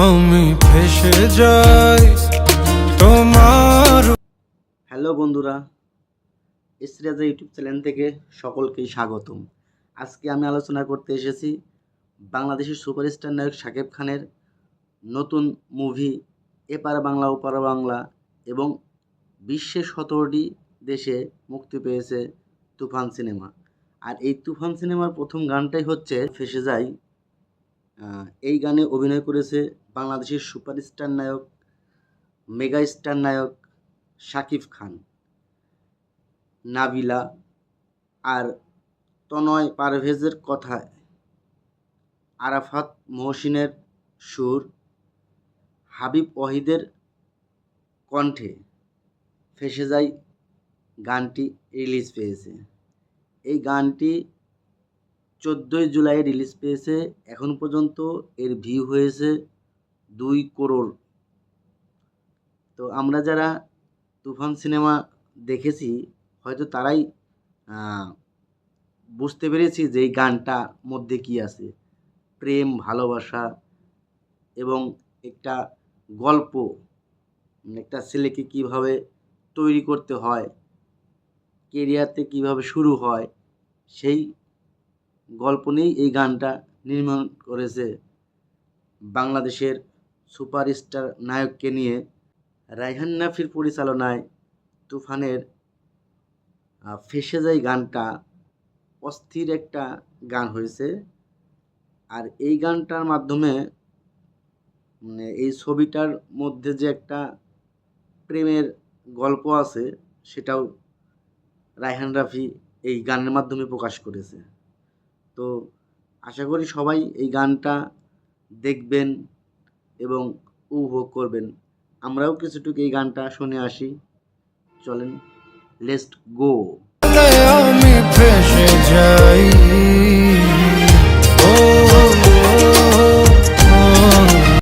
আমি ফেসে যাই তোমার। হ্যালো বন্ধুরা, এসরাজা ইউটিউব চ্যানেল থেকে সকলকেই স্বাগতম। আজকে আমি আলোচনা করতে এসেছি বাংলাদেশের সুপারস্টার নায়ক শাকিব খানের নতুন মুভি এপার বাংলা ওপার বাংলা এবং বিশ্বের 17টি দেশে মুক্তি পেয়েছে তুফান সিনেমা। আর এই তুফান সিনেমার প্রথম গানটাই হচ্ছে ফেসে যাই। এই গানে অভিনয় করেছে বাংলাদেশের সুপারস্টার নায়ক, মেগা স্টার নায়ক শাকিব খান, নাবিলা আর তনয় পারভেজের কথায় আরাফাত মহসিনের সুর, হাবিব ওয়াহিদের কণ্ঠে ফেসে যাই গানটি রিলিজ পেয়েছে। এই গানটি 14 জুলাই রিলিজ পেয়েছে। এখন পর্যন্ত এর ভিউ হয়েছে 2 করোড়। তো আমরা যারা তুফান সিনেমা দেখেছি হয়তো তারাই বুঝতে পেরেছি যে এই গানটা মধ্যে কি আছে। প্রেম, ভালোবাসা এবং একটা গল্প, একটা ছেলেকে কিভাবে তৈরি করতে হয়, কেরিয়ারতে কিভাবে শুরু হয়, সেই গল্প নিয়েই এই গানটা নির্মাণ করেছে বাংলাদেশের সুপারস্টার নায়ককে নিয়ে। রায়হান রাফির পরিচালনায় তুফানের ফেসে যাই গানটা অস্থির একটা গান হয়েছে। আর এই গানটার মাধ্যমে এই ছবিটার মধ্যে যে একটা প্রেমের গল্প আছে সেটাও রায়হান রাফি এই গানের মাধ্যমে প্রকাশ করেছে। তো আশা করি সবাই এই গানটা দেখবেন এবং উপভোগ করবেন। আমরাও কিছুটুকু এই গানটা শুনে আসি। চলেন, লেটস গো। আমি ফেসে যাই।